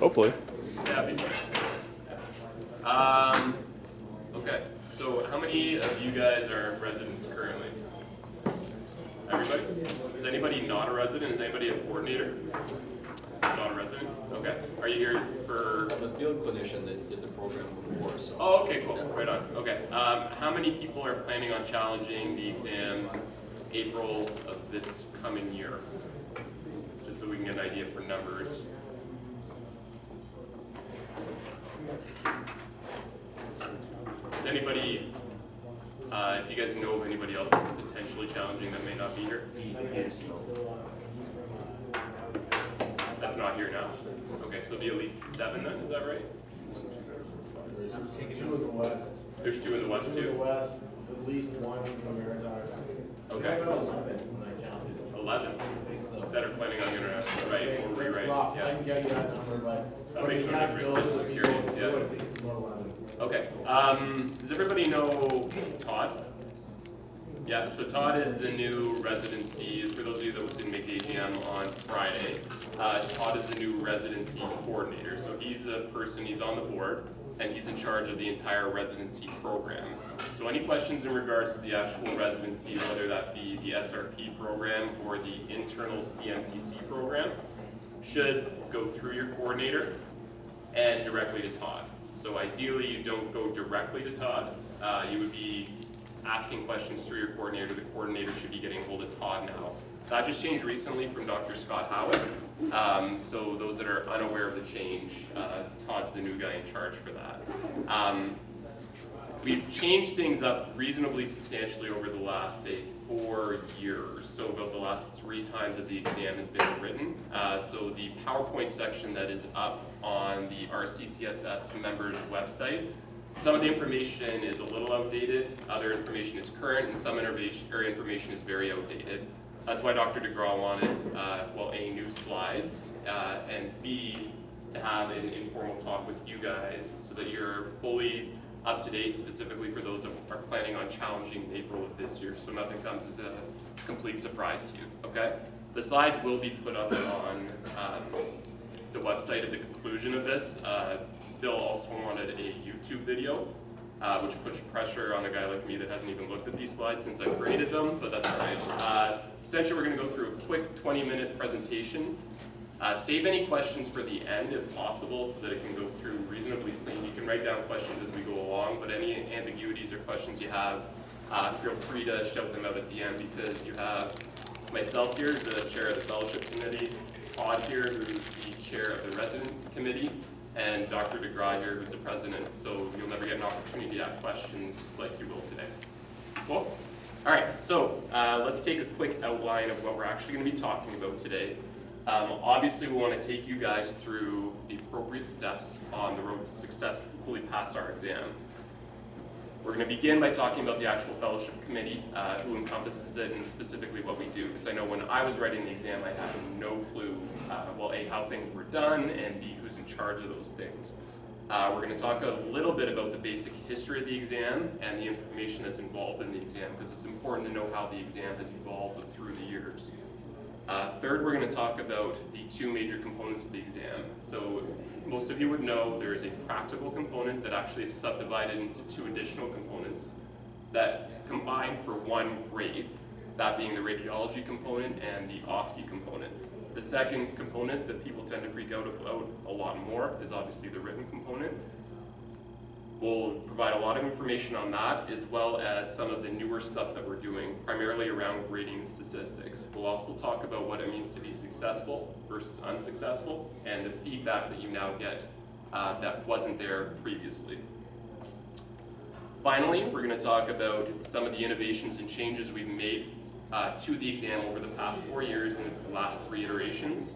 Hopefully. Yeah, it'd be fun. Okay, so how many of you guys are residents currently? Everybody? Is anybody not a resident? Is anybody a coordinator? Not a resident? Okay. Are you here for... I'm a field clinician that did the program before, so. Oh, okay, cool. Right on. Okay. How many people are planning on challenging the exam April of this coming year? Just so we can get an idea for numbers. Does anybody, do you guys know of anybody else that's potentially challenging that may not be here? That's not here now? Okay, so it'll be at least 7 then, is that right? 2 in the west. There's 2 in the west 2 in too? the west, at least 1 in the Maritime. Okay. I got 11 when I counted. 11 I think so. that are planning on gonna write or That's rewrite. rough. I Yeah. can get you that number, but. That makes no when you difference, ask just those curious, people, yeah. I think it's about 11. Okay. Does everybody know Todd? Yeah, so Todd is the new residency, for those of you that didn't make the AGM on Friday, Todd is the new residency coordinator. So he's the person, he's on the board, and he's in charge of the entire residency program. So any questions in regards to the actual residency, whether that be the SRP program or the internal CMCC program, should go through your coordinator and directly to Todd. So ideally, you don't go directly to Todd. You would be asking questions through your coordinator. The coordinator should be getting a hold of Todd now. That just changed recently from Dr. Scott Howitt. So those that are unaware of the change, Todd's the new guy in charge for that. We've changed things up reasonably substantially over the last, say, 4 years. So about the last 3 times that the exam has been written. So the PowerPoint section that is up on the RCCSS members website, some of the information is a little outdated, other information is current, and some information is very outdated. That's why Dr. DeGraw wanted, well, A, new slides, and B, to have an informal talk with you guys so that you're fully up to date, specifically for those that are planning on challenging in April of this year, so nothing comes as a complete surprise to you, okay? The slides will be put up on the website at the conclusion of this. Bill also wanted a YouTube video, which pushed pressure on a guy like me that hasn't even looked at these slides since I created them, but that's all right. Essentially, we're gonna go through a quick 20-minute presentation. Save any questions for the end if possible so that it can go through reasonably clean. You can write down questions as we go along, but any ambiguities or questions you have, feel free to shout them out at the end, because you have myself here as the chair of the fellowship committee, Todd here who's the chair of the resident committee, and Dr. DeGraw here who's the president, so you'll never get an opportunity to ask questions like you will today. Cool? All right, so let's take a quick outline of what we're actually going to be talking about today. Obviously, we want to take you guys through the appropriate steps on the road to successfully pass our exam. We're going to begin by talking about the actual fellowship committee, who encompasses it, and specifically what we do. Because I know when I was writing the exam, I had no clue, well, A, how things were done, and B, who's in charge of those things. We're going to talk a little bit about the basic history of the exam and the information that's involved in the exam, because it's important to know how the exam has evolved through the years. Third, we're going to talk about the 2 major components of the exam. So most of you would know there is a practical component that actually is subdivided into 2 additional components that combine for 1 grade, that being the radiology component and the OSCE component. The second component that people tend to freak out about a lot more is obviously the written component. We'll provide a lot of information on that, as well as some of the newer stuff that we're doing, primarily around grading and statistics. We'll also talk about what it means to be successful versus unsuccessful, and the feedback that you now get that wasn't there previously. Finally, we're going to talk about some of the innovations and changes we've made to the exam over the past 4 years and its last 3 iterations.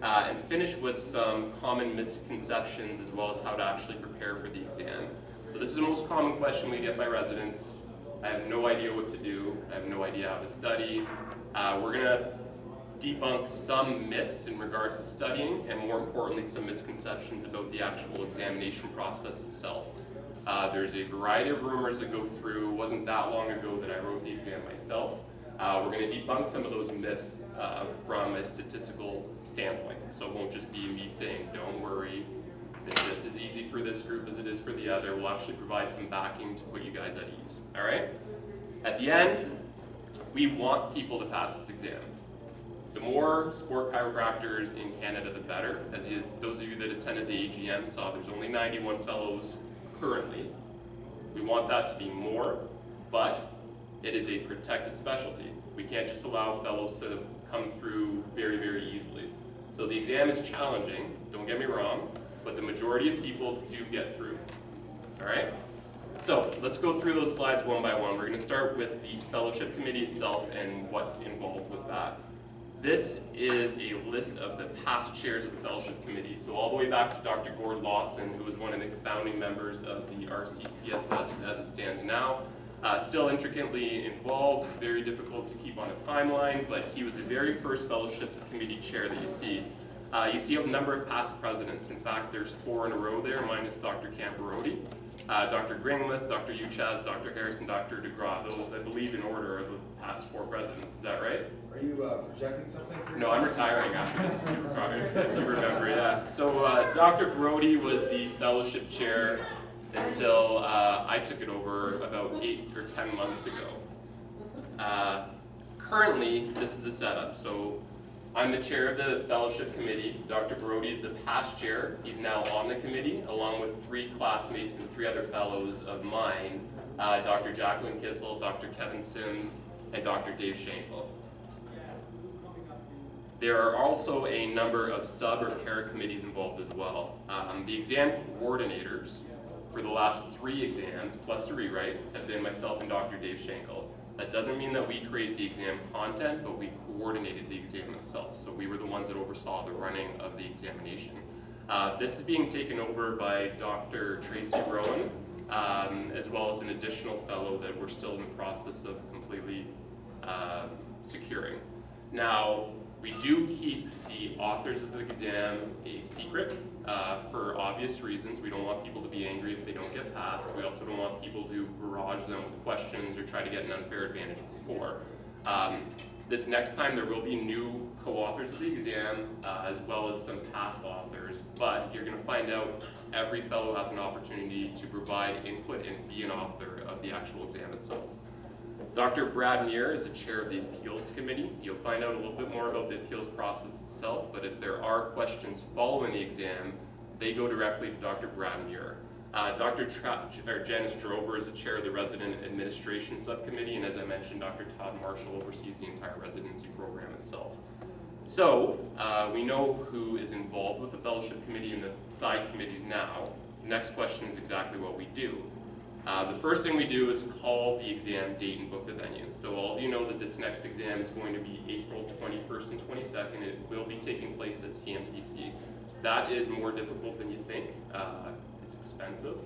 And finish with some common misconceptions as well as how to actually prepare for the exam. So this is the most common question we get by residents. I have no idea what to do. I have no idea how to study. We're gonna debunk some myths in regards to studying, and more importantly, some misconceptions about the actual examination process itself. There's a variety of rumors that go through. It wasn't that long ago that I wrote the exam myself. We're going to debunk some of those myths from a statistical standpoint. So it won't just be me saying, don't worry, it's just as easy for this group as it is for the other. We'll actually provide some backing to put you guys at ease, all right? At the end, we want people to pass this exam. The more sport chiropractors in Canada, the better. As those of you that attended the AGM saw, there's only 91 fellows currently. We want that to be more, but it is a protected specialty. We can't just allow fellows to come through very, very easily. So the exam is challenging, don't get me wrong, but the majority of people do get through, all right? So let's go through those slides one by one. We're going to start with the fellowship committee itself and what's involved with that. This is a list of the past chairs of the fellowship committee. So all the way back to Dr. Gord Lawson, who was one of the founding members of the RCCSS as it stands now. Still intricately involved, very difficult to keep on a timeline, but he was the very first fellowship committee chair that you see. You see a number of past presidents. In fact, there's 4 in a row there, minus Dr. Camperodi. Dr. Gringwith, Dr. Uchaz, Dr. Harrison, Dr. DeGraw. Those, I believe, in order are the past 4 presidents. Is that right? Are you projecting something? No, I'm retiring after this. You remember, yeah. So Dr. Brody was the fellowship chair until I took it over about 8 or 10 months ago. Currently, this is the setup. So I'm the chair of the fellowship committee. Dr. Brody is the past chair. He's now on the committee, along with 3 classmates and 3 other fellows of mine, Dr. Jacqueline Kissel, Dr. Kevin Sims, and Dr. Dave Schenkel. There are also a number of sub or para committees involved as well. The exam coordinators for the last 3 exams, plus the rewrite, have been myself and Dr. Dave Schenkel. That doesn't mean that we create the exam content, but we coordinated the exam itself. So we were the ones that oversaw the running of the examination. This is being taken over by Dr. Tracy Rowan, as well as an additional fellow that we're still in the process of completely securing. Now, we do keep the authors of the exam a secret for obvious reasons. We don't want people to be angry if they don't get passed. We also don't want people to barrage them with questions or try to get an unfair advantage before. This next time there will be new co-authors of the exam as well as some past authors, but you're going to find out every fellow has an opportunity to provide input and be an author of the actual exam itself. Dr. Brad Muir is the chair of the appeals committee. You'll find out a little bit more about the appeals process itself, but if there are questions following the exam, they go directly to Dr. Brad Muir. Dr. Janice Drover is the chair of the resident administration subcommittee, and as I mentioned, Dr. Todd Marshall oversees the entire residency program itself. So we know who is involved with the fellowship committee and the side committees now. The next question is exactly what we do. The first thing we do is call the exam date and book the venue. So all of you know that this next exam is going to be April 21st and 22nd. It will be taking place at CMCC. That is more difficult than you think. It's expensive.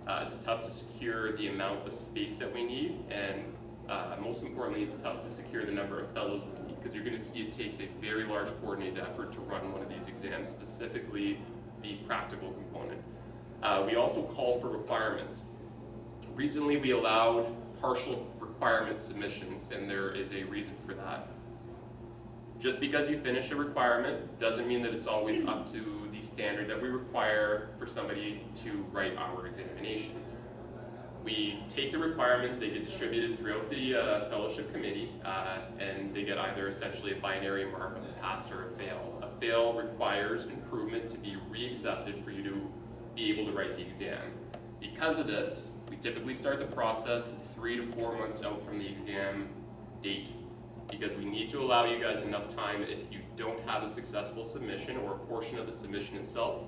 It's tough to secure the amount of space that we need, and most importantly, it's tough to secure the number of fellows we need, because you're going to see it takes a very large coordinated effort to run one of these exams, specifically the practical component. We also call for requirements. Recently, we allowed partial requirement submissions, and there is a reason for that. Just because you finish a requirement doesn't mean that it's always up to the standard that we require for somebody to write our examination. We take the requirements, they get distributed throughout the fellowship committee, and they get either essentially a binary mark of a pass or a fail. A fail requires improvement to be re-accepted for you to be able to write the exam. Because of this, we typically start the process 3 to 4 months out from the exam date, because we need to allow you guys enough time, if you don't have a successful submission or a portion of the submission itself,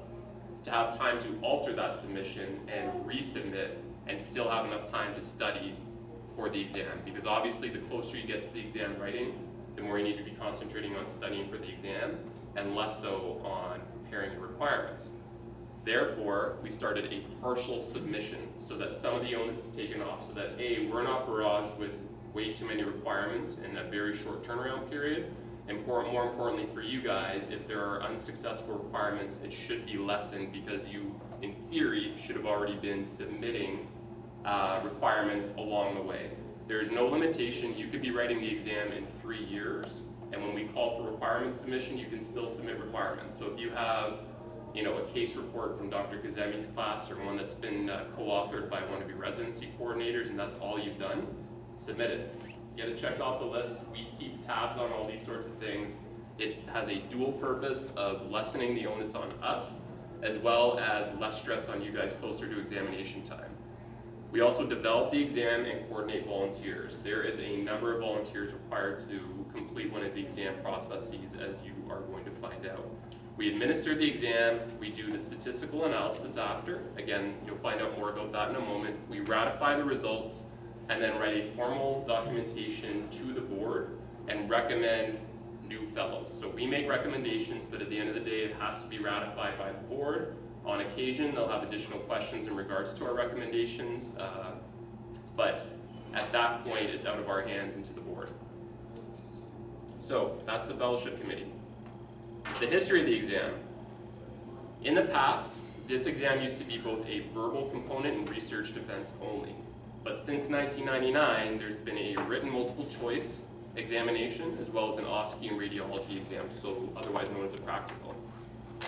to have time to alter that submission and resubmit and still have enough time to study for the exam. Because obviously the closer you get to the exam writing, the more you need to be concentrating on studying for the exam and less so on preparing your requirements. Therefore, we started a partial submission so that some of the onus is taken off, so that A, we're not barraged with way too many requirements in a very short turnaround period, and more importantly for you guys, if there are unsuccessful requirements, it should be lessened, because you, in theory, should have already been submitting requirements along the way. There's no limitation. You could be writing the exam in 3 years, and when we call for requirement submission, you can still submit requirements. So if you have, a case report from Dr. Kazemi's class or one that's been co-authored by one of your residency coordinators, and that's all you've done, submit it. Get it checked off the list. We keep tabs on all these sorts of things. It has a dual purpose of lessening the onus on us, as well as less stress on you guys closer to examination time. We also develop the exam and coordinate volunteers. There is a number of volunteers required to complete one of the exam processes, as you are going to find out. We administer the exam, we do the statistical analysis after. Again, you'll find out more about that in a moment. We ratify the results and then write a formal documentation to the board and recommend new fellows. So we make recommendations, but at the end of the day, it has to be ratified by the board. On occasion, they'll have additional questions in regards to our recommendations, but at that point, it's out of our hands and to the board. So that's the fellowship committee. The history of the exam. In the past, this exam used to be both a verbal component and research defense only. But since 1999, there's been a written multiple choice examination as well as an OSCE and radiology exam, so otherwise known as a practical.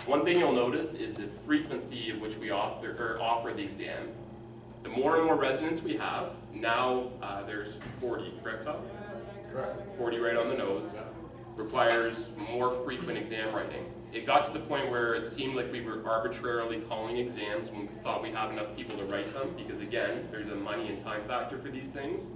One thing you'll notice is the frequency of which we offer the exam. The more and more residents we have, now there's 40, correct, Tom? Correct. 40 right on the nose, requires more frequent exam writing. It got to the point where it seemed like we were arbitrarily calling exams when we thought we have enough people to write them, because again, there's a money and time factor for these things.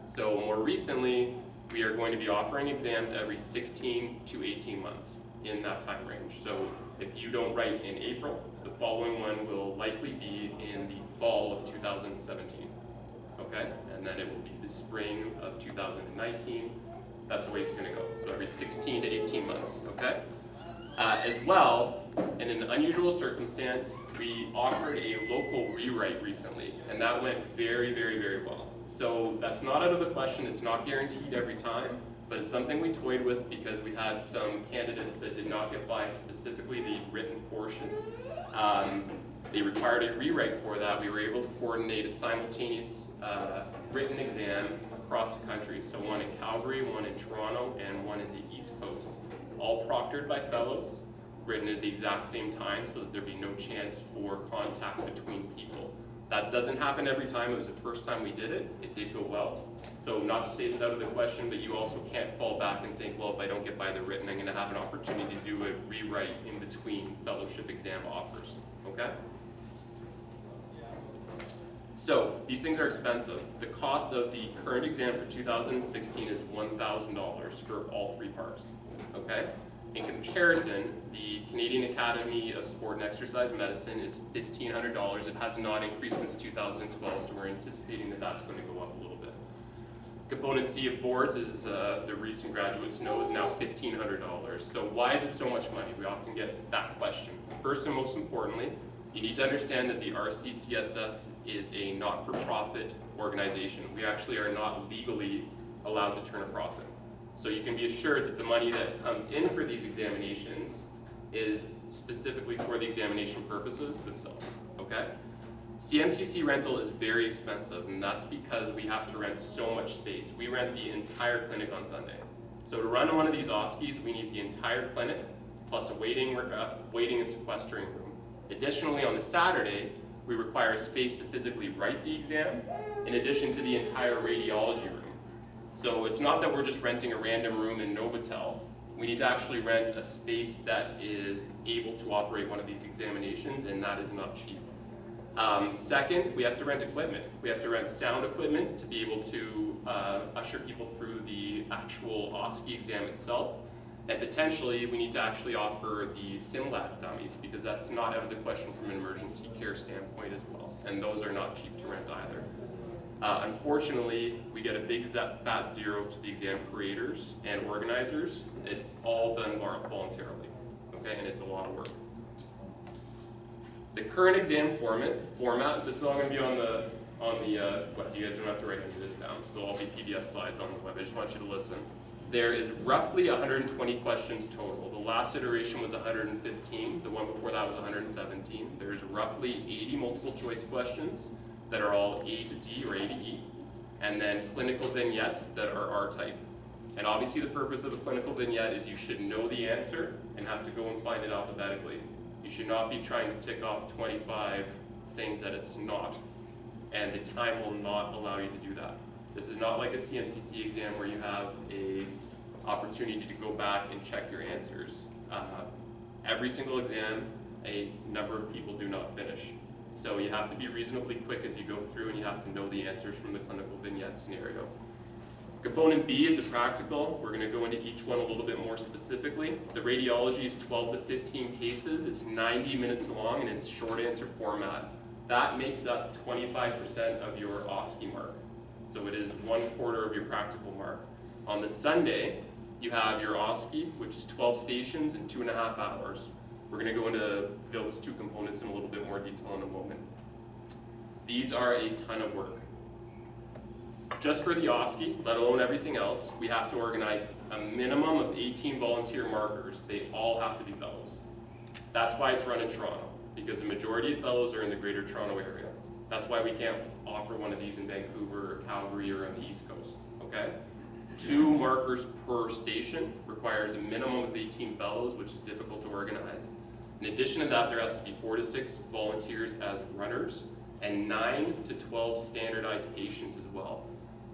So more recently, we are going to be offering exams every 16 to 18 months in that time range. So if you don't write in April, the following one will likely be in the fall of 2017. Okay? And then it will be the spring of 2019. That's the way it's going to go. So every 16 to 18 months. Okay? As well, in an unusual circumstance, we offered a local rewrite recently, and that went very, very, very well. So that's not out of the question. It's not guaranteed every time, but it's something we toyed with because we had some candidates that did not get by specifically the written portion. They required a rewrite for that. We were able to coordinate a simultaneous written exam across the country. So one in Calgary, one in Toronto, and one in the East Coast. All proctored by fellows, written at the exact same time so that there'd be no chance for contact between people. That doesn't happen every time. It was the first time we did it. It did go well. So not to say it's out of the question, but you also can't fall back and think, well, if I don't get by the written, I'm going to have an opportunity to do a rewrite in between fellowship exam offers. Okay? So these things are expensive. The cost of the current exam for 2016 is $1,000 for all 3 parts. Okay? In comparison, the Canadian Academy of Sport and Exercise Medicine is $1,500. It has not increased since 2012, so we're anticipating that that's going to go up a little bit. Component C of boards, as the recent graduates know, is now $1,500. So why is it so much money? We often get that question. First and most importantly, you need to understand that the RCCSS is a not-for-profit organization. We actually are not legally allowed to turn a profit. So you can be assured that the money that comes in for these examinations is specifically for the examination purposes themselves, okay? CMCC rental is very expensive, and that's because we have to rent so much space. We rent the entire clinic on Sunday. So to run one of these OSCEs, we need the entire clinic, plus a waiting and sequestering room. Additionally, on the Saturday, we require space to physically write the exam, in addition to the entire radiology room. So it's not that we're just renting a random room in Novotel. We need to actually rent a space that is able to operate one of these examinations, and that is not cheap. Second, we have to rent equipment. We have to rent sound equipment to be able to usher people through the actual OSCE exam itself. And potentially, we need to actually offer the SimLab dummies, because that's not out of the question from an emergency care standpoint as well. And those are not cheap to rent either. Unfortunately, we get a big fat zero to the exam creators and organizers. It's all done voluntarily, okay, and it's a lot of work. The current exam format, this is all going to be on the web. You guys don't have to write any of this down. They'll all be PDF slides on the web. I just want you to listen. There is roughly 120 questions total. The last iteration was 115. The one before that was 117. There's roughly 80 multiple choice questions that are all A to D or A to E. and then clinical vignettes that are R-type. And obviously the purpose of a clinical vignette is you should know the answer and have to go and find it alphabetically. You should not be trying to tick off 25 things that it's not, and the time will not allow you to do that. This is not like a CMCC exam where you have a opportunity to go back and check your answers. Every single exam, a number of people do not finish. So you have to be reasonably quick as you go through, and you have to know the answers from the clinical vignette scenario. Component B is a practical. We're going to go into each one a little bit more specifically. The radiology is 12 to 15 cases. It's 90 minutes long, and it's short answer format. That makes up 25% of your OSCE mark. So it is 1/4 of your practical mark. On the Sunday, you have your OSCE, which is 12 stations and 2.5 hours. We're going to go into those two components in a little bit more detail in a moment. These are a ton of work. Just for the OSCE, let alone everything else, we have to organize a minimum of 18 volunteer markers. They all have to be fellows. That's why it's run in Toronto, because the majority of fellows are in the Greater Toronto area. That's why we can't offer one of these in Vancouver or Calgary or on the East Coast, okay? 2 markers per station requires a minimum of 18 fellows, which is difficult to organize. In addition to that, there has to be 4 to 6 volunteers as runners and 9 to 12 standardized patients as well.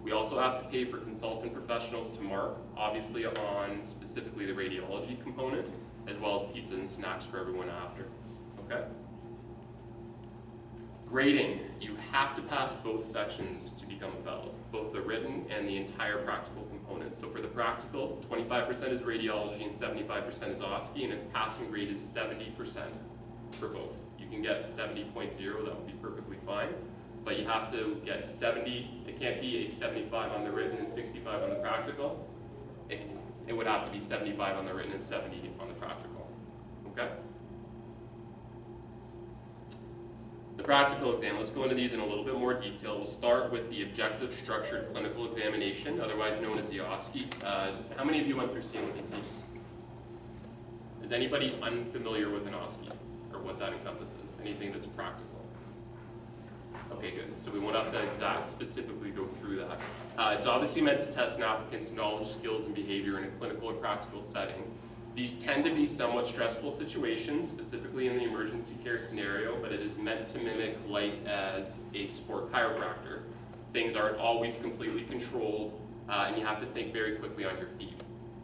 We also have to pay for consultant professionals to mark, obviously on specifically the radiology component, as well as pizza and snacks for everyone after, okay? Grading, you have to pass both sections to become a fellow, both the written and the entire practical component. So for the practical, 25% is radiology and 75% is OSCE, and a passing grade is 70% for both. You can get 70.0, that would be perfectly fine, but you have to get 70, it can't be a 75 on the written and 65 on the practical. It would have to be 75 on the written and 70 on the practical, okay? The practical exam, let's go into these in a little bit more detail. We'll start with the objective structured clinical examination, otherwise known as the OSCE. How many of you went through CMCC? Is anybody unfamiliar with an OSCE or what that encompasses? Anything that's practical? Okay, good. So we won't have to specifically go through that. It's obviously meant to test an applicant's knowledge, skills, and behavior in a clinical or practical setting. These tend to be somewhat stressful situations, specifically in the emergency care scenario, but it is meant to mimic life as a sport chiropractor. Things aren't always completely controlled, and you have to think very quickly on your feet.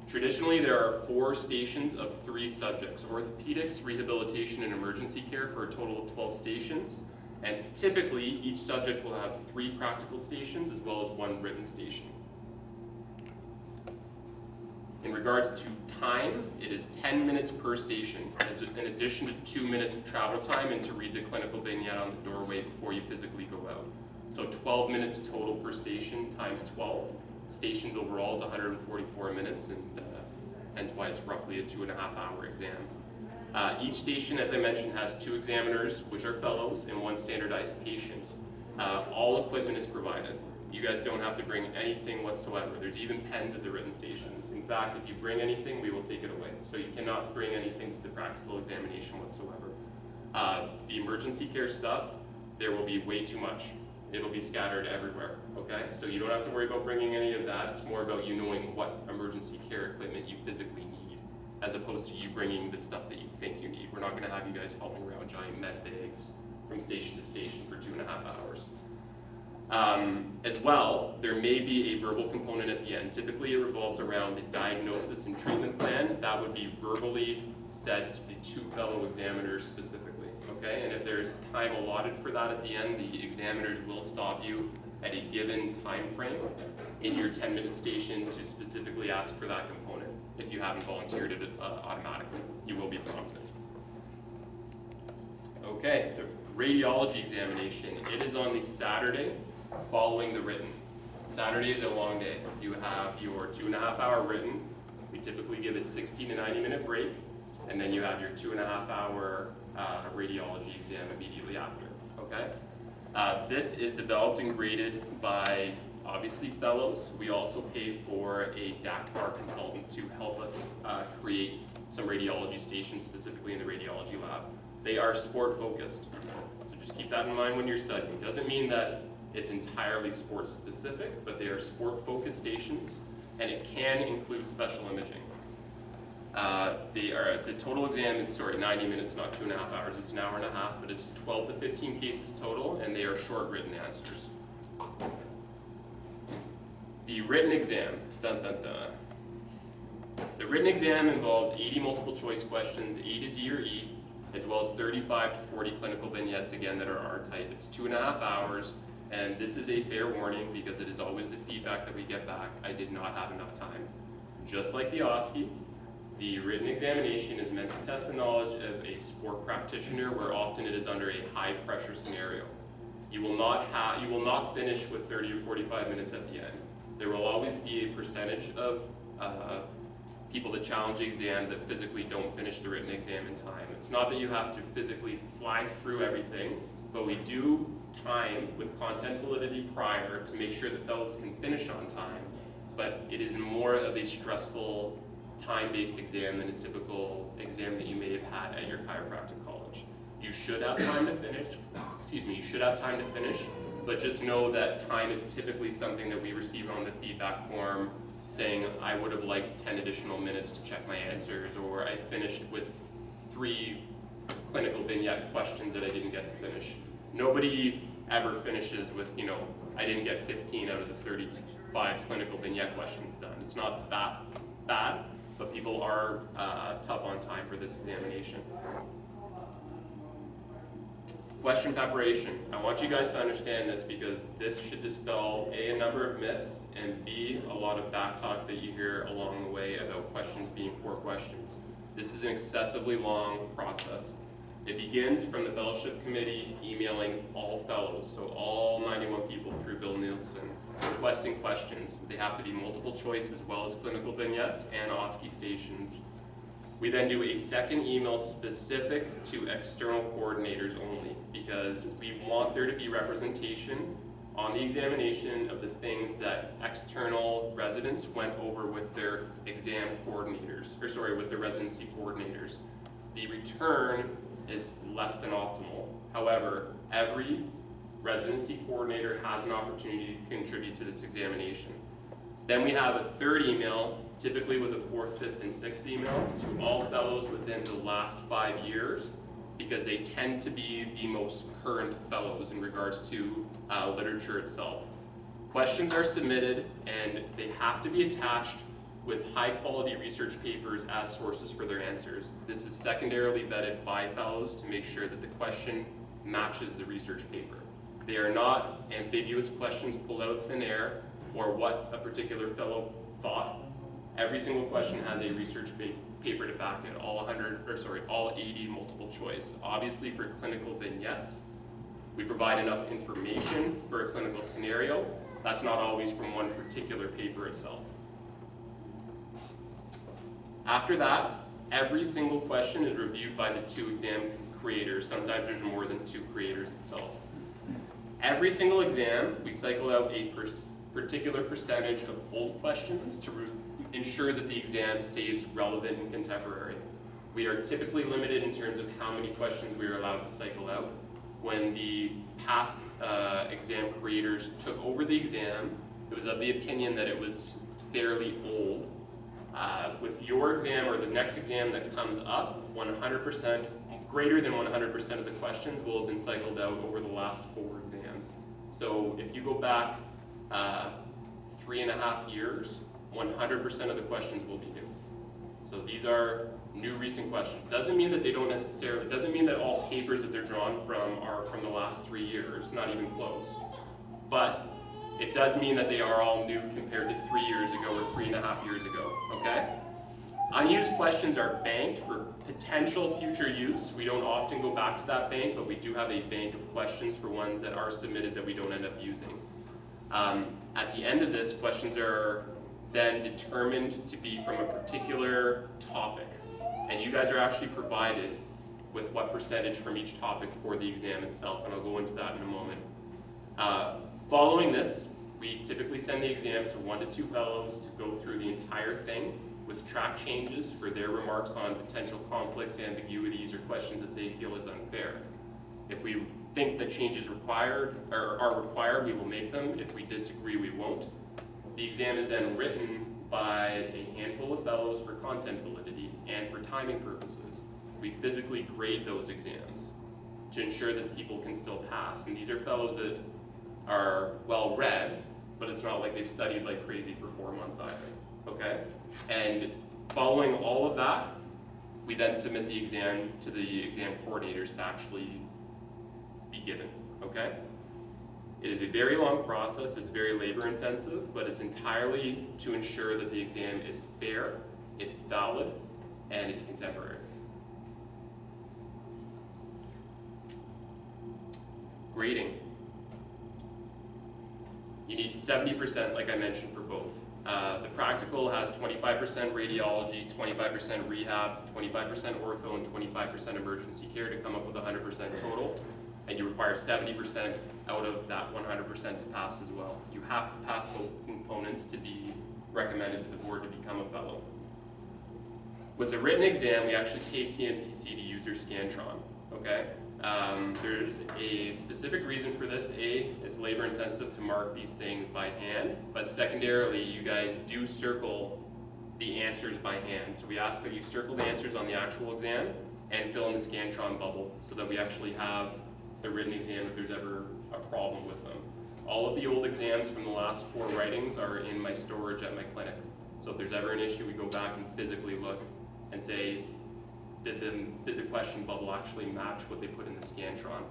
Traditionally, there are 4 stations of 3 subjects: orthopedics, rehabilitation, and emergency care, for a total of 12 stations. And typically, each subject will have 3 practical stations as well as 1 written station. In regards to time, it is 10 minutes per station, in addition to 2 minutes of travel time and to read the clinical vignette on the doorway before you physically go out. So 12 minutes total per station times 12. Stations overall is 144 minutes, and hence why it's roughly a 2.5-hour exam. Each station, as I mentioned, has 2 examiners, which are fellows, and 1 standardized patient. All equipment is provided. You guys don't have to bring anything whatsoever. There's even pens at the written stations. In fact, if you bring anything, we will take it away. So you cannot bring anything to the practical examination whatsoever. The emergency care stuff, there will be way too much. It'll be scattered everywhere, okay? So you don't have to worry about bringing any of that. It's more about you knowing what emergency care equipment you physically need, as opposed to you bringing the stuff that you think you need. We're not gonna have you guys hauling around giant med bags from station to station for 2.5 hours. As well, there may be a verbal component at the end. Typically, it revolves around the diagnosis and treatment plan. That would be verbally said to the 2 fellow examiners specifically, okay? And if there's time allotted for that at the end, the examiners will stop you at a given time frame in your 10-minute station to specifically ask for that component. If you haven't volunteered it automatically, you will be prompted. Okay, the radiology examination. It is on the Saturday following the written. Saturday is a long day. You have your 2.5-hour written. We typically give a 60 to 90-minute break, and then you have your 2.5-hour radiology exam immediately after, okay? This is developed and graded by, obviously, fellows. We also pay for a DACBAR consultant to help us create some radiology stations, specifically in the radiology lab. They are sport-focused, so just keep that in mind when you're studying. It doesn't mean that It's entirely sport specific, but they are sport focused stations, and it can include special imaging. The total exam is 90 minutes, not 2.5 hours. It's an hour and a half, but it's 12 to 15 cases total, and they are short written answers. The written exam, dun dun dun. The written exam involves 80 multiple choice questions, A to D or E, as well as 35 to 40 clinical vignettes, again, that are R-type. It's 2.5 hours, and this is a fair warning because it is always the feedback that we get back. I did not have enough time. Just like the OSCE, the written examination is meant to test the knowledge of a sport practitioner, where often it is under a high pressure scenario. You will not finish with 30 or 45 minutes at the end. There will always be a percentage of people that challenge the exam that physically don't finish the written exam in time. It's not that you have to physically fly through everything, but we do time with content validity prior to make sure that fellows can finish on time, but it is more of a stressful time-based exam than a typical exam that you may have had at your chiropractic college. You should have time to finish, you should have time to finish, but just know that time is typically something that we receive on the feedback form saying, I would have liked 10 additional minutes to check my answers, or I finished with 3 clinical vignette questions that I didn't get to finish. Nobody ever finishes with, I didn't get 15 out of the 35 clinical vignette questions done. It's not that bad, but people are tough on time for this examination. Question preparation. I want you guys to understand this because this should dispel A, number of myths, and B, a lot of back talk that you hear along the way about questions being poor questions. This is an excessively long process. It begins from the fellowship committee emailing all fellows, so all 91 people through Bill Nielsen, requesting questions. They have to be multiple choice as well as clinical vignettes and OSCE stations. We then do a second email specific to external coordinators only because we want there to be representation on the examination of the things that external residents went over with their exam coordinators, with their residency coordinators. The return is less than optimal. However, every residency coordinator has an opportunity to contribute to this examination. Then we have a third email, typically with a 4th, 5th, and 6th email to all fellows within the last 5 years, because they tend to be the most current fellows in regards to literature itself. Questions are submitted and they have to be attached with high quality research papers as sources for their answers. This is secondarily vetted by fellows to make sure that the question matches the research paper. They are not ambiguous questions pulled out of thin air or what a particular fellow thought. Every single question has a research paper to back it, all 80 multiple choice. Obviously for clinical vignettes, we provide enough information for a clinical scenario. That's not always from one particular paper itself. After that, every single question is reviewed by the 2 exam creators. Sometimes there's more than 2 creators itself. Every single exam, we cycle out a particular percentage of old questions to ensure that the exam stays relevant and contemporary. We are typically limited in terms of how many questions we are allowed to cycle out. When the past exam creators took over the exam, it was of the opinion that it was fairly old. With your exam or the next exam that comes up, 100%, greater than 100% of the questions will have been cycled out over the last 4 exams. So if you go back 3.5 years, 100% of the questions will be new. So these are new recent questions. Doesn't mean that doesn't mean that all papers that they're drawn from are from the last 3 years, not even close. But it does mean that they are all new compared to 3 years ago or 3.5 years ago, okay? Unused questions are banked for potential future use. We don't often go back to that bank, but we do have a bank of questions for ones that are submitted that we don't end up using. At the end of this, questions are then determined to be from a particular topic. And you guys are actually provided with what percentage from each topic for the exam itself, and I'll go into that in a moment. Following this, we typically send the exam to 1 to 2 fellows to go through the entire thing with track changes for their remarks on potential conflicts, ambiguities, or questions that they feel is unfair. If we think that changes required or are required, we will make them. If we disagree, we won't. The exam is then written by a handful of fellows for content validity and for timing purposes. We physically grade those exams to ensure that people can still pass. And these are fellows that are well read, but it's not like they've studied like crazy for 4 months either, okay? And following all of that, we then submit the exam to the exam coordinators to actually be given, okay? It is a very long process, it's very labor intensive, but it's entirely to ensure that the exam is fair, it's valid, and it's contemporary. Grading. You need 70%, like I mentioned, for both. The practical has 25% radiology, 25% rehab, 25% ortho, and 25% emergency care to come up with 100% total. And you require 70% out of that 100% to pass as well. You have to pass both components to be recommended to the board to become a fellow. With a written exam, we actually pay CMCC to use your Scantron, okay? There's a specific reason for this. A, it's labor intensive to mark these things by hand, but secondarily, you guys do circle the answers by hand. So we ask that you circle the answers on the actual exam and fill in the Scantron bubble so that we actually have the written exam if there's ever a problem with them. All of the old exams from the last 4 writings are in my storage at my clinic. So if there's ever an issue, we go back and physically look and say, did the question bubble actually match what they put in the Scantron?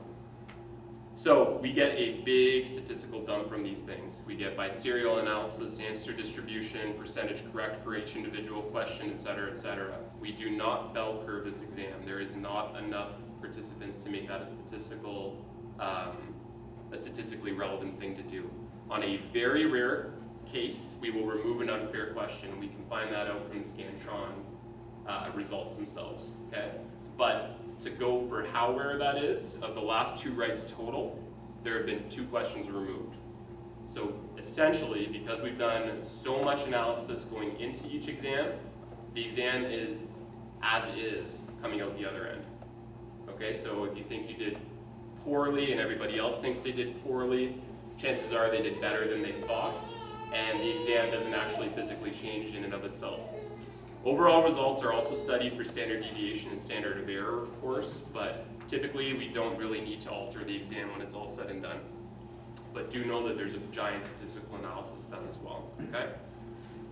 So we get a big statistical dump from these things. We get by serial analysis, answer distribution, percentage correct for each individual question, et cetera, et cetera. We do not bell curve this exam. There is not enough participants to make that a statistically relevant thing to do. On a very rare case, we will remove an unfair question. We can find that out from the Scantron results themselves, okay? But to go for how rare that is, of the last 2 writes total, there have been 2 questions removed. So essentially, because we've done so much analysis going into each exam, the exam is as is coming out the other end. Okay, so if you think you did poorly and everybody else thinks they did poorly, chances are they did better than they thought, and the exam doesn't actually physically change in and of itself. Overall results are also studied for standard deviation and standard of error, of course, but typically we don't really need to alter the exam when it's all said and done. But do know that there's a giant statistical analysis done as well, okay?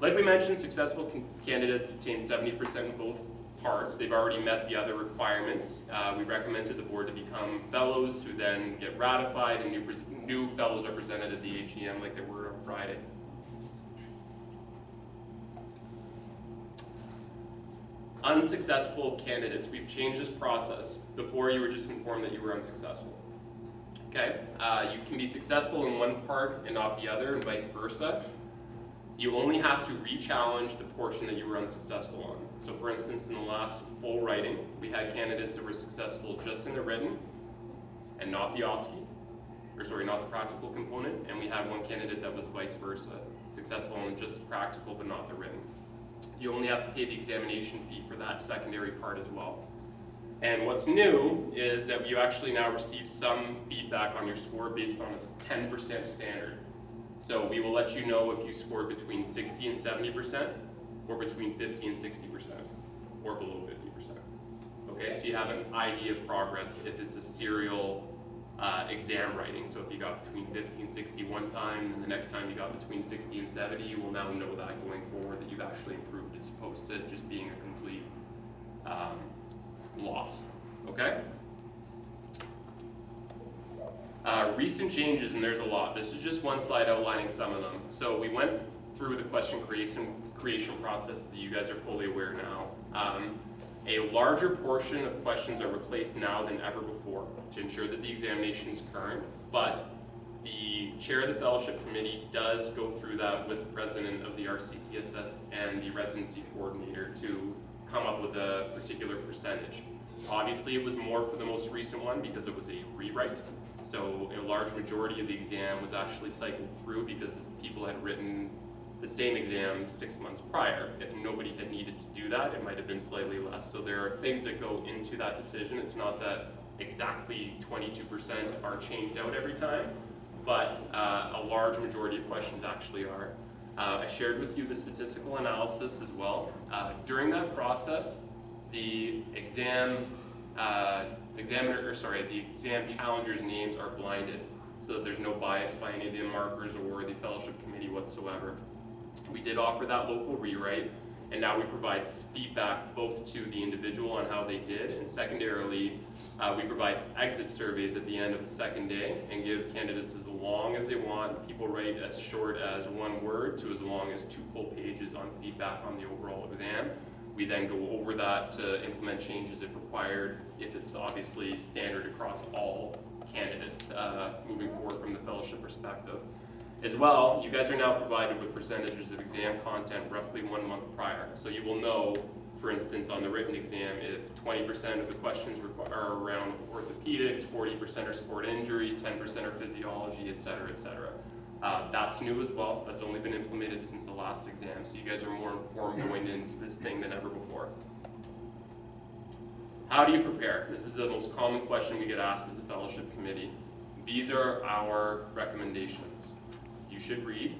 Like we mentioned, successful candidates obtain 70% in both parts. They've already met the other requirements. We recommend to the board to become fellows who then get ratified, and new fellows are presented at the AGM like they were on Friday. Unsuccessful candidates. We've changed this process. Before, you were just informed that you were unsuccessful. Okay? You can be successful in one part and not the other, and vice versa. You only have to re-challenge the portion that you were unsuccessful on. So for instance, in the last full writing, we had candidates that were successful just in the written and not the OSCE, not the practical component, and we had one candidate that was vice versa, successful in just the practical but not the written. You only have to pay the examination fee for that secondary part as well. And what's new is that you actually now receive some feedback on your score based on a 10% standard. So we will let you know if you scored between 60 and 70%, or between 50 and 60%, or below 50%. Okay, so you have an idea of progress if it's a serial exam writing. So if you got between 50 and 60 one time, and the next time you got between 60 and 70, you will now know that going forward that you've actually improved as opposed to just being a complete loss. Okay? Recent changes, and there's a lot. This is just one slide outlining some of them. So we went through the question creation process that you guys are fully aware now. A larger portion of questions are replaced now than ever before to ensure that the examination is current, but the chair of the fellowship committee does go through that with the president of the RCCSS and the residency coordinator to come up with a particular percentage. Obviously it was more for the most recent one because it was a rewrite, so a large majority of the exam was actually cycled through because people had written the same exam 6 months prior. If nobody had needed to do that, it might have been slightly less. So there are things that go into that decision. It's not that exactly 22% are changed out every time, but a large majority of questions actually are. I shared with you the statistical analysis as well. During that process, the exam challengers' names are blinded, so that there's no bias by any of the markers or the fellowship committee whatsoever. We did offer that local rewrite, and now we provide feedback both to the individual on how they did, and secondarily, we provide exit surveys at the end of the second day and give candidates as long as they want. People write as short as 1 word to as long as 2 full pages on feedback on the overall exam. We then go over that to implement changes if required, if it's obviously standard across all candidates moving forward from the fellowship perspective. As well, you guys are now provided with percentages of exam content roughly 1 month prior. So you will know, for instance, on the written exam, if 20% of the questions are around orthopedics, 40% are sport injury, 10% are physiology, et cetera, et cetera. That's new as well. That's only been implemented since the last exam, so you guys are more informed going into this thing than ever before. How do you prepare? This is the most common question we get asked as a fellowship committee. These are our recommendations. You should read,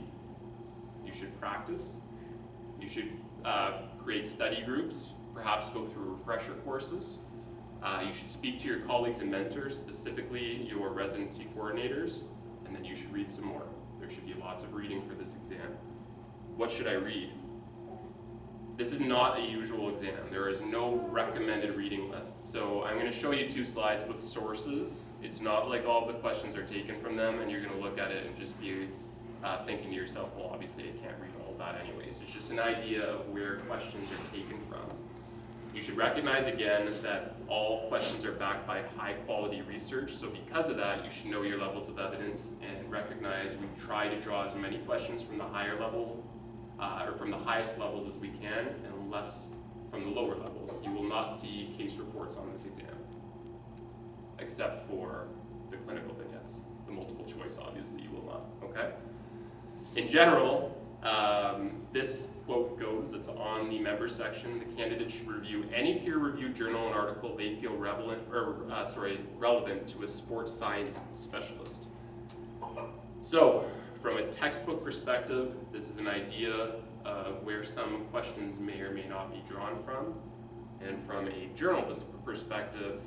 you should practice, you should create study groups, perhaps go through refresher courses. You should speak to your colleagues and mentors, specifically your residency coordinators, and then you should read some more. There should be lots of reading for this exam. What should I read? This is not a usual exam. There is no recommended reading list. So I'm going to show you 2 slides with sources. It's not like all the questions are taken from them and you're going to look at it and just be thinking to yourself, well, obviously I can't read all that anyways. It's just an idea of where questions are taken from. You should recognize again that all questions are backed by high quality research. So because of that, you should know your levels of evidence and recognize we try to draw as many questions from the higher level or from the highest levels as we can and less from the lower levels. You will not see case reports on this exam, except for the clinical vignettes. The multiple choice, obviously, you will not, okay? In general, this quote goes, it's on the member section, the candidate should review any peer-reviewed journal and article they feel relevant to a sports science specialist. So, from a textbook perspective, this is an idea of where some questions may or may not be drawn from. And from a journal perspective,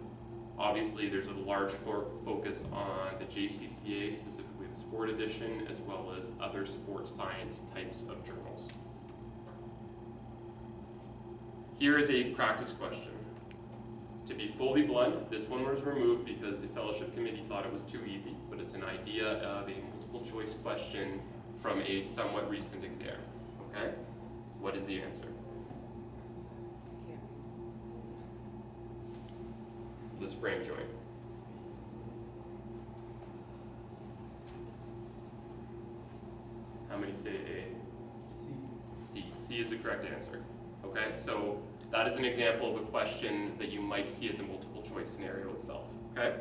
obviously there's a large focus on the JCCA, specifically the sport edition, as well as other sports science types of journals. Here is a practice question. To be fully blunt, this one was removed because the fellowship committee thought it was too easy, but it's an idea of a multiple choice question from a somewhat recent exam, okay? What is the answer? This frame joint. How many say A? C. C is the correct answer. Okay, so that is an example of a question that you might see as a multiple choice scenario itself. Okay?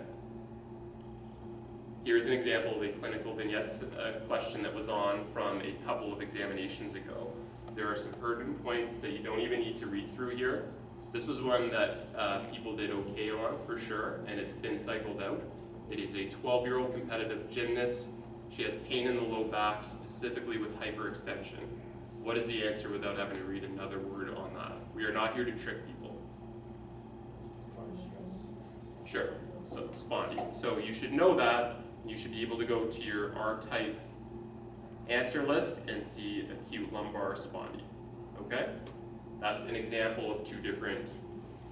Here's an example of a clinical vignettes question that was on from a couple of examinations ago. There are some pertinent points that you don't even need to read through here. This was one that people did okay on for sure, and it's been cycled out. It is a 12-year-old competitive gymnast. She has pain in the low back, specifically with hyperextension. What is the answer without having to read another word on that? We are not here to trick people. Sure, so spondy. So you should know that. You should be able to go to your R-type answer list and see acute lumbar spondy, okay? That's an example of 2 different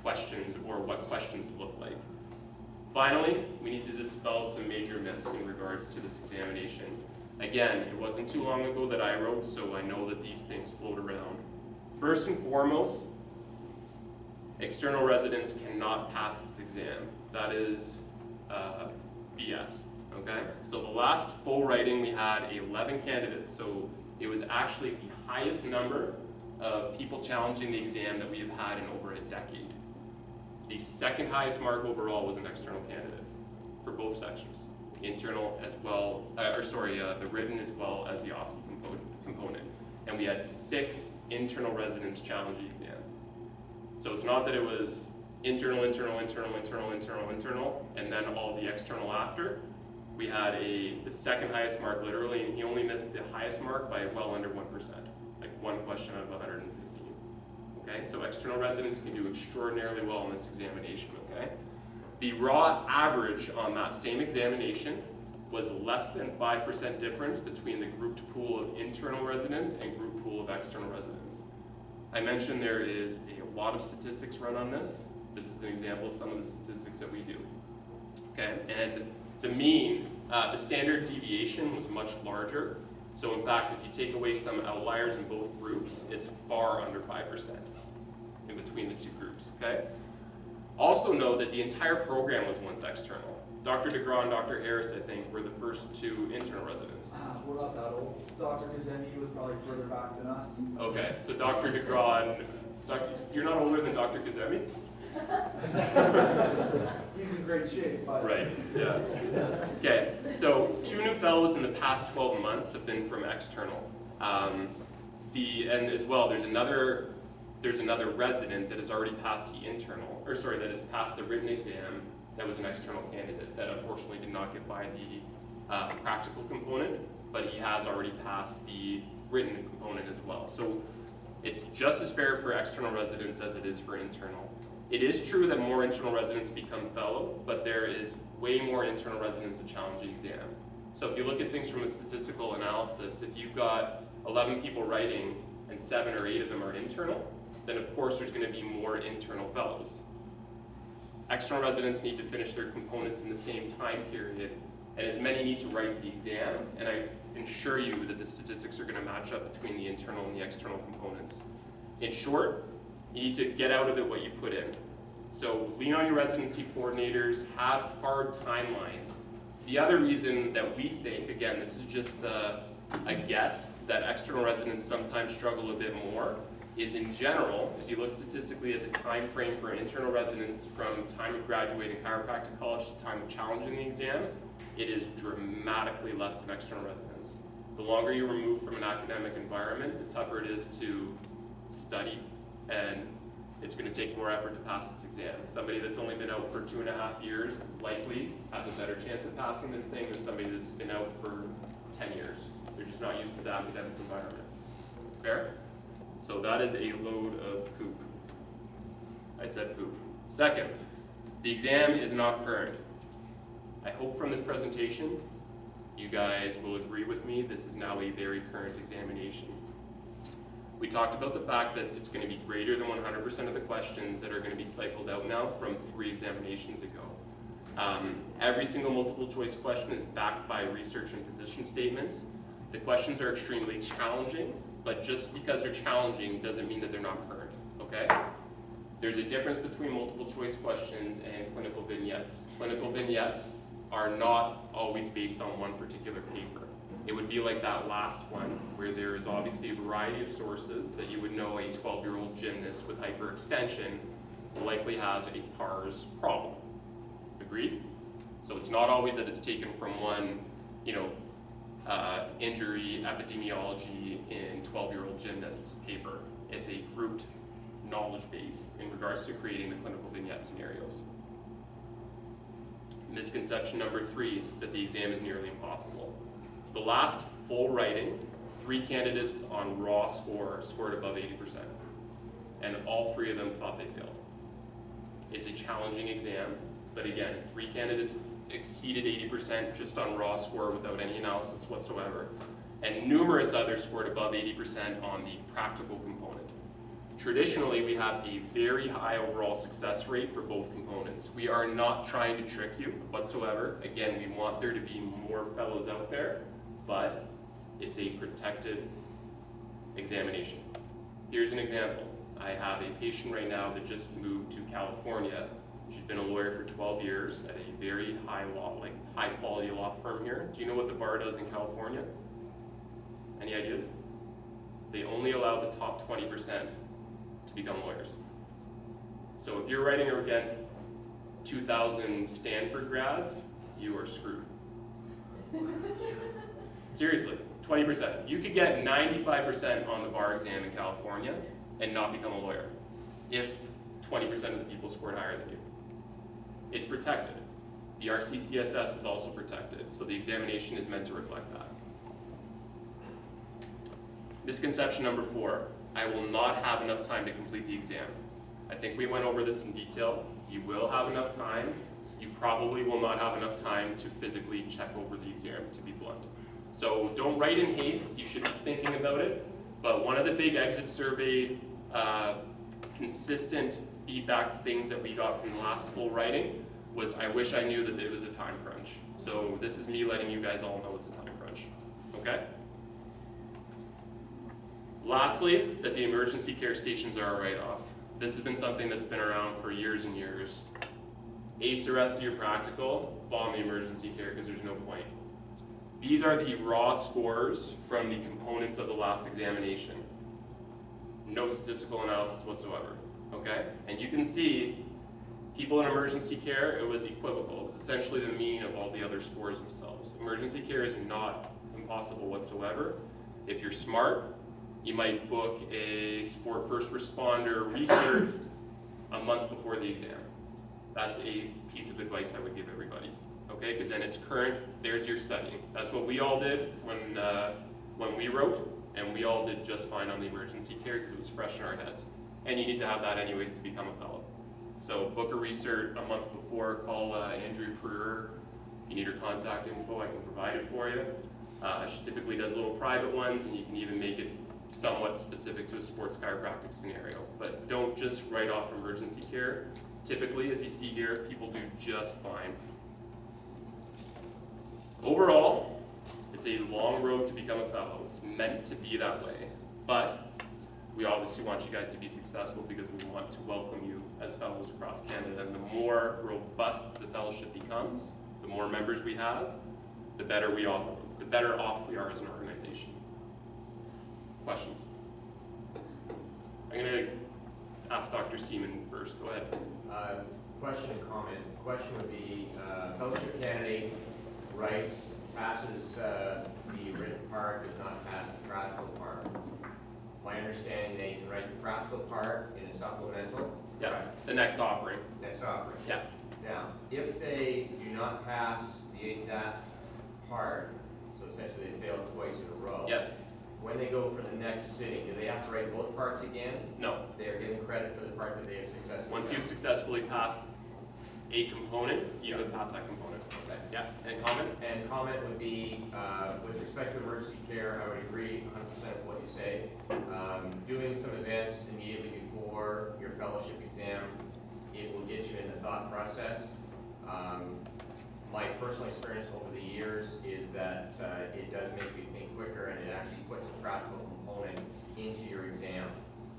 questions or what questions look like. Finally, we need to dispel some major myths in regards to this examination. Again, it wasn't too long ago that I wrote, so I know that these things float around. First and foremost, external residents cannot pass this exam. That is BS, okay? So the last full writing we had 11 candidates, so it was actually the highest number of people challenging the exam that we have had in over a decade. The second highest mark overall was an external candidate for both sections. Internal as well, the written as well as the OSCE component. And we had 6 internal residents challenge the exam. So it's not that it was internal, and then all the external after, we had the second highest mark literally, and he only missed the highest mark by well under 1%, like one question out of 115. Okay, so external residents can do extraordinarily well in this examination, okay? The raw average on that same examination was less than 5% difference between the grouped pool of internal residents and group pool of external residents. I mentioned there is a lot of statistics run on this. This is an example of some of the statistics that we do. Okay, and the mean, the standard deviation was much larger. So in fact, if you take away some outliers in both groups, it's far under 5% in between the two groups, okay? Also know that the entire program was once external. Dr. DeGraw and Dr. Harris, I think, were the first two internal residents. We're not that old. Dr. Kazemi was probably further back than us. Okay, so Dr. DeGraw and you're not older than Dr. Kazemi? He's in great shape, but. Right, yeah. Okay, so 2 new fellows in the past 12 months have been from external. And as well, there's another resident that has already passed the that has passed the written exam that was an external candidate that unfortunately did not get by the practical component, but he has already passed the written component as well. So it's just as fair for external residents as it is for internal. It is true that more internal residents become fellow, but there is way more internal residents that challenge the exam. So if you look at things from a statistical analysis, if you've got 11 people writing and 7 or 8 of them are internal, then of course there's going to be more internal fellows. External residents need to finish their components in the same time period, and as many need to write the exam, and I ensure you that the statistics are going to match up between the internal and the external components. In short, you need to get out of it what you put in. So lean on your residency coordinators, have hard timelines. The other reason that we think, again, this is just a guess, that external residents sometimes struggle a bit more is in general, if you look statistically at the time frame for internal residents from time of graduating chiropractic college to time of challenging the exam, it is dramatically less than external residents. The longer you're removed from an academic environment, the tougher it is to study, and it's going to take more effort to pass this exam. Somebody that's only been out for 2.5 years likely has a better chance of passing this thing than somebody that's been out for 10 years. They're just not used to the academic environment. Fair? So that is a load of poop. I said poop. Second, the exam is not current. I hope from this presentation, you guys will agree with me, this is now a very current examination. We talked about the fact that it's going to be greater than 100% of the questions that are going to be cycled out now from 3 examinations ago. Every single multiple choice question is backed by research and position statements. The questions are extremely challenging, but just because they're challenging doesn't mean that they're not current, okay? There's a difference between multiple choice questions and clinical vignettes. Clinical vignettes are not always based on one particular paper. It would be like that last one, where there is obviously a variety of sources that you would know a 12-year-old gymnast with hyperextension likely has a PARS problem. Agreed? So it's not always that it's taken from one, injury epidemiology in 12-year-old gymnast's paper. It's a grouped knowledge base in regards to creating the clinical vignette scenarios. Misconception number 3, that the exam is nearly impossible. The last full writing, 3 candidates on raw scored above 80%. And all 3 of them thought they failed. It's a challenging exam, but again, 3 candidates exceeded 80% just on raw score without any analysis whatsoever. And numerous others scored above 80% on the practical component. Traditionally, we have a very high overall success rate for both components. We are not trying to trick you whatsoever. Again, we want there to be more fellows out there, but it's a protected examination. Here's an example. I have a patient right now that just moved to California. She's been a lawyer for 12 years at a very high quality law firm here. Do you know what the bar does in California? Any ideas? They only allow the top 20% to become lawyers. So if you're writing against 2,000 Stanford grads, you are screwed. Seriously, 20%. You could get 95% on the bar exam in California and not become a lawyer. If 20% of the people scored higher than you. It's protected. The RCCSS is also protected, so the examination is meant to reflect that. Misconception number 4, I will not have enough time to complete the exam. I think we went over this in detail. You will have enough time. You probably will not have enough time to physically check over the exam, to be blunt. So don't write in haste. You should be thinking about it. But one of the big exit survey consistent feedback things that we got from the last full writing was, I wish I knew that it was a time crunch. So this is me letting you guys all know it's a time crunch, okay? Lastly, that the emergency care stations are a write-off. This has been something that's been around for years and years. Ace the rest of your practical, bomb the emergency care because there's no point. These are the raw scores from the components of the last examination. No statistical analysis whatsoever, okay? And you can see people in emergency care, it was equivocal. It was essentially the mean of all the other scores themselves. Emergency care is not impossible whatsoever. If you're smart, you might book a sport first responder research a month before the exam. That's a piece of advice I would give everybody, okay? Because then it's current, there's your studying. That's what we all did when we wrote, and we all did just fine on the emergency care because it was fresh in our heads. And you need to have that anyways to become a fellow. So book a research a month before, call Andrea Pereira. If you need her contact info, I can provide it for you. She typically does little private ones, and you can even make it somewhat specific to a sports chiropractic scenario. But don't just write off emergency care. Typically, as you see here, people do just fine. Overall, it's a long road to become a fellow. It's meant to be that way. But we obviously want you guys to be successful because we want to welcome you as fellows across Canada. And the more robust the fellowship becomes, the more members we have, the better off we are as an organization. Questions? I'm going to ask Dr. Seaman first. Go ahead. Question and comment. Question would be, fellowship candidate writes, passes the written part, does not pass the practical part. My understanding, they can write the practical part in a supplemental. Yes, Correct. the next offering. Next offering. Yeah. Now, if they do not pass that part, so essentially they fail twice in a row. Yes. When they go for the next sitting, do they have to write both parts again? No. They are given credit for the part that they have successfully Once done. you've successfully passed a component, you have passed that component. Okay. Yeah. And comment? And comment would be, with respect to emergency care, I would agree 100% with what you say. Doing some events immediately before your fellowship exam, it will get you in the thought process. My personal experience over the years is that it does make you think quicker, and it actually puts a practical component into your exam.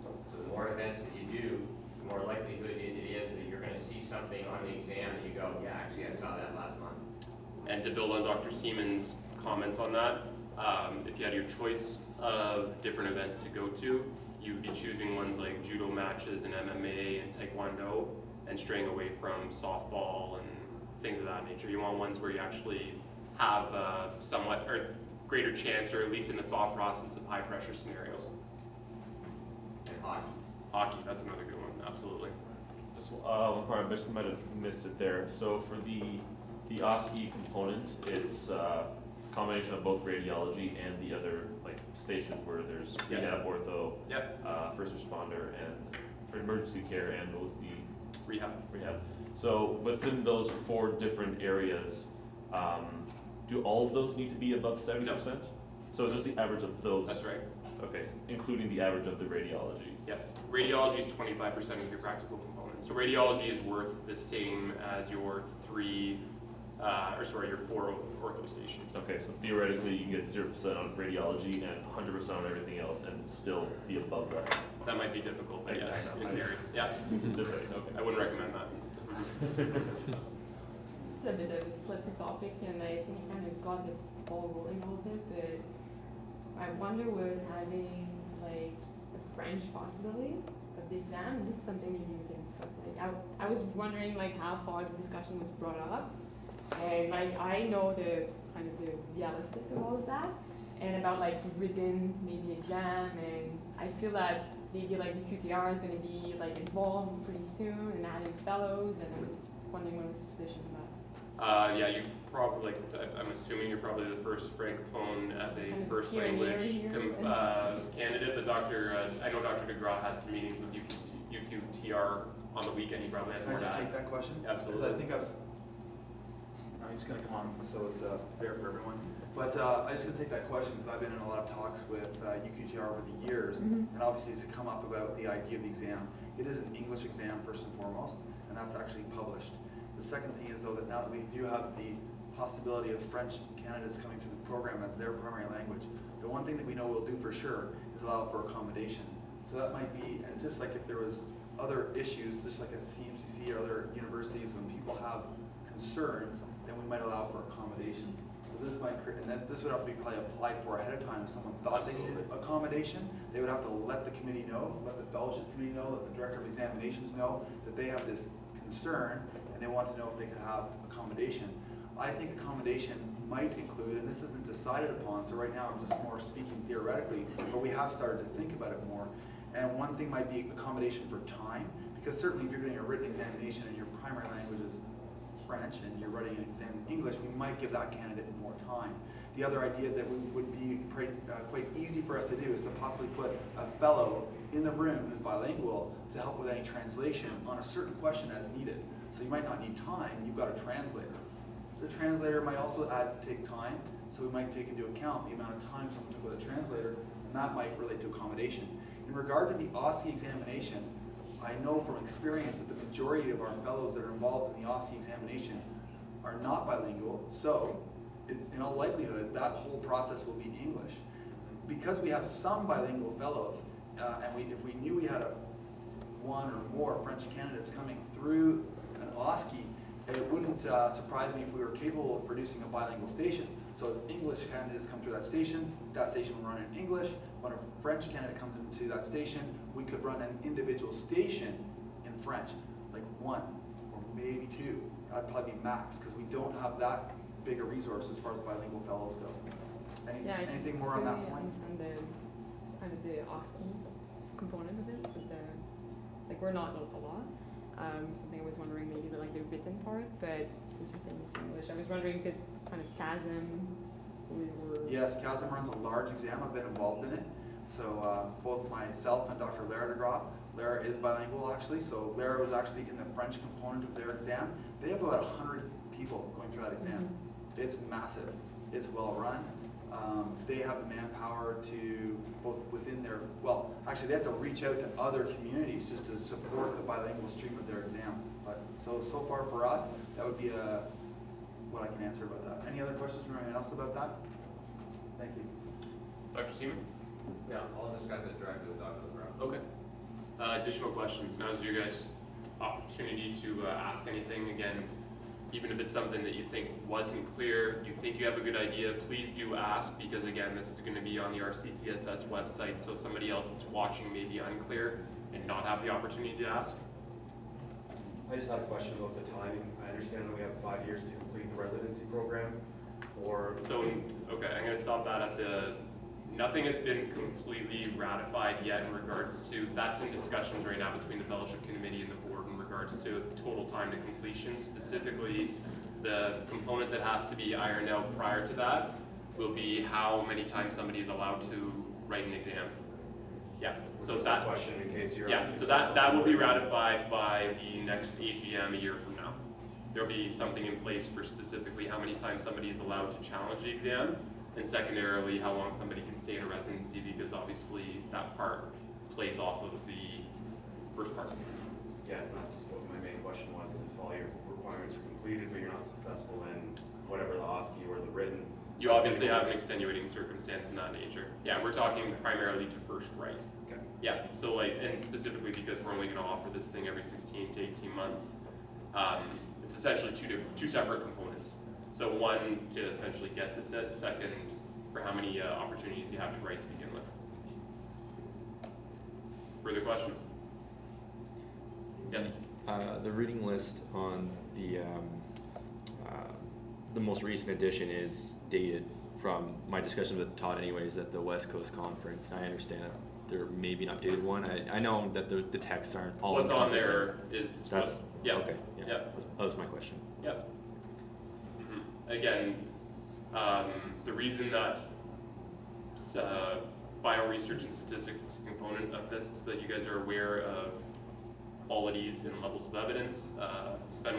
So the more events that you do, the more likelihood it is that you're going to see something on the exam and you go, yeah, actually I saw that last month. And to build on Dr. Seaman's comments on that, if you had your choice of different events to go to, you'd be choosing ones like judo matches and MMA and taekwondo, and straying away from softball and things of that nature. You want ones where you actually have somewhat or greater chance, or at least in the thought process, of high pressure scenarios. And hockey. Hockey, that's another good one, absolutely. Just one part, I might have missed it there. So for the OSCE component, it's a combination of both radiology and the other like stations where there's Yeah. rehab, ortho, Yep, first responder, and or emergency care, and what was the rehab. rehab. So within those 4 different areas, do all of those need to be above 70%? So it's just the average of those? That's right. Okay, including the average of the radiology. Yes, radiology is 25% of your practical component. So radiology is worth the same as your 4 ortho stations. Okay, so theoretically you can get 0% on radiology and 100% on everything else and still be above that. That might be difficult, but yes, I know. in theory. Yeah, Just saying, okay. I wouldn't recommend that. This is a bit of a slippery topic, and I think I kind of got the ball rolling a little bit, but I wonder was having like a French possibility of the exam. This is something maybe we can discuss. Like I was wondering like how far the discussion was brought up, and like I know the kind of the realistic of all of that, and about like written maybe exam, and I feel that maybe like the QTR is gonna be like involved pretty soon and adding fellows, and I was wondering what was the position of that. Yeah, you probably, like, I'm assuming you're probably the first francophone as a Kind of first pioneer language here. candidate, but I know Dr. DeGraw had some meetings with UQTR on the weekend, he probably has Can I more to just take add. that question? Absolutely. Because I think I'm just gonna come on, so it's fair for everyone. But I'm just gonna take that question, because I've been in a lot of talks with UQTR over the years, Mhm. and obviously it's come up about the idea of the exam. It is an English exam first and foremost, and that's actually published. The second thing is though that now that we do have the possibility of French candidates coming through the program as their primary language, the one thing that we know we'll do for sure is allow for accommodation. So that might be, and just like if there was other issues, just like at CMCC or other universities, when people have concerns, then we might allow for accommodations. So this might create, and this would have to be probably applied for ahead of time. If someone thought they needed accommodation, they would have to let the committee know, let the fellowship committee know, let the director of examinations know that they have this concern and they want to know if they could have accommodation. I think accommodation might include, and this isn't decided upon, so right now I'm just more speaking theoretically, but we have started to think about it more. And one thing might be accommodation for time, because certainly if you're doing a written examination and your primary language is French and you're writing an exam in English, we might give that candidate more time. The other idea that would be quite easy for us to do is to possibly put a fellow in the room who's bilingual to help with any translation on a certain question as needed. So you might not need time, you've got a translator. The translator might also take time, so we might take into account the amount of time someone took with a translator, and that might relate to accommodation. In regard to the OSCE examination, I know from experience that the majority of our fellows that are involved in the OSCE examination are not bilingual, so in all likelihood, that whole process will be in English. Because we have some bilingual fellows, and if we knew we had one or more French candidates coming through an OSCE, it wouldn't surprise me if we were capable of producing a bilingual station. So as English candidates come through that station will run in English. When a French candidate comes into that station, we could run an individual station in French, like one or maybe two. That'd probably be max, because we don't have that big a resource as far as bilingual fellows go. Yeah, I Anything more on that really point? understand the kind of the OSCE component of it, but like we're not a lot. Something I was wondering maybe like the written part, but since you're saying it's English, I was wondering because kind of CASM, we were. Yes, CASM runs a large exam. I've been involved in it. So both myself and Dr. Lara DeGraw, Lara is bilingual actually, so Lara was actually in the French component of their exam. They have about 100 people going through that exam. It's massive. It's well run. They have the manpower to both within their, well, actually they have to reach out to other communities just to support the bilingual stream of their exam. But so far for us, that would be what I can answer about that. Any other questions from anyone else about that? Thank you. Dr. Seaman? Yeah, I'll discuss it directly with Dr. LeBron. Okay. Additional questions. Now's your guys' opportunity to ask anything. Again, even if it's something that you think wasn't clear, you think you have a good idea, please do ask, because again, this is going to be on the RCCSS website, so somebody else that's watching may be unclear and not have the opportunity to ask. I just had a question about the timing. I understand that we have 5 years to complete the residency program for. So, okay, I'm going to stop that at nothing has been completely ratified yet in regards to, that's in discussions right now between the fellowship committee and the board in regards to total time to completion. Specifically, the component that has to be ironed out prior to that will be how many times somebody is allowed to write an exam. Yeah, so that question in case you're. yeah, so that will be ratified by the next AGM a year from now. There'll be something in place for specifically how many times somebody is allowed to challenge the exam, and secondarily, how long somebody can stay in a residency, because obviously that part plays off of the first part. Yeah, that's what my main question was, if all your requirements are completed, but you're not successful in whatever the OSCE or the written. You obviously have an extenuating circumstance in that nature. Yeah, we're talking primarily to first right. Okay. Yeah, so like, and specifically because we're only gonna offer this thing every 16 to 18 months, it's essentially two separate components. So one, to essentially get to set, second, for how many opportunities you have to write to begin with. Further questions? Yes? The reading list on the most recent edition is dated from my discussion with Todd anyways at the West Coast Conference, and I understand there may be an updated one. I know that the texts aren't all What's on encompassing. there is That's, yeah. okay, yeah. Yep. That was my question. Yep. Again, the reason that bioresearch and statistics is a component of this is that you guys are aware of qualities and levels of evidence. Spend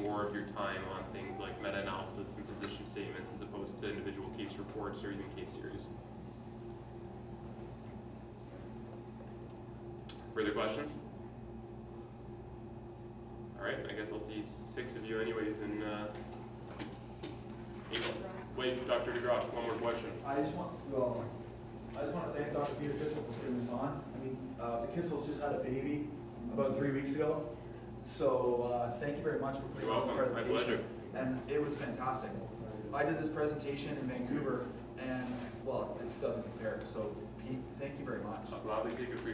more of your time on things like meta-analysis and position statements as opposed to individual case reports or even case series. Further questions? All right, I guess I'll see 6 of you anyways in April. Wait, Dr. DeGroff, one more question. I just want to thank Dr. Peter Kissel for putting this on. I mean, the Kissels just had a baby about 3 weeks ago. So thank you very much for putting You're on this welcome. My presentation. pleasure. And it was fantastic. I did this presentation in Vancouver, and well, it doesn't compare. So Pete, thank you very much. I'll gladly take a free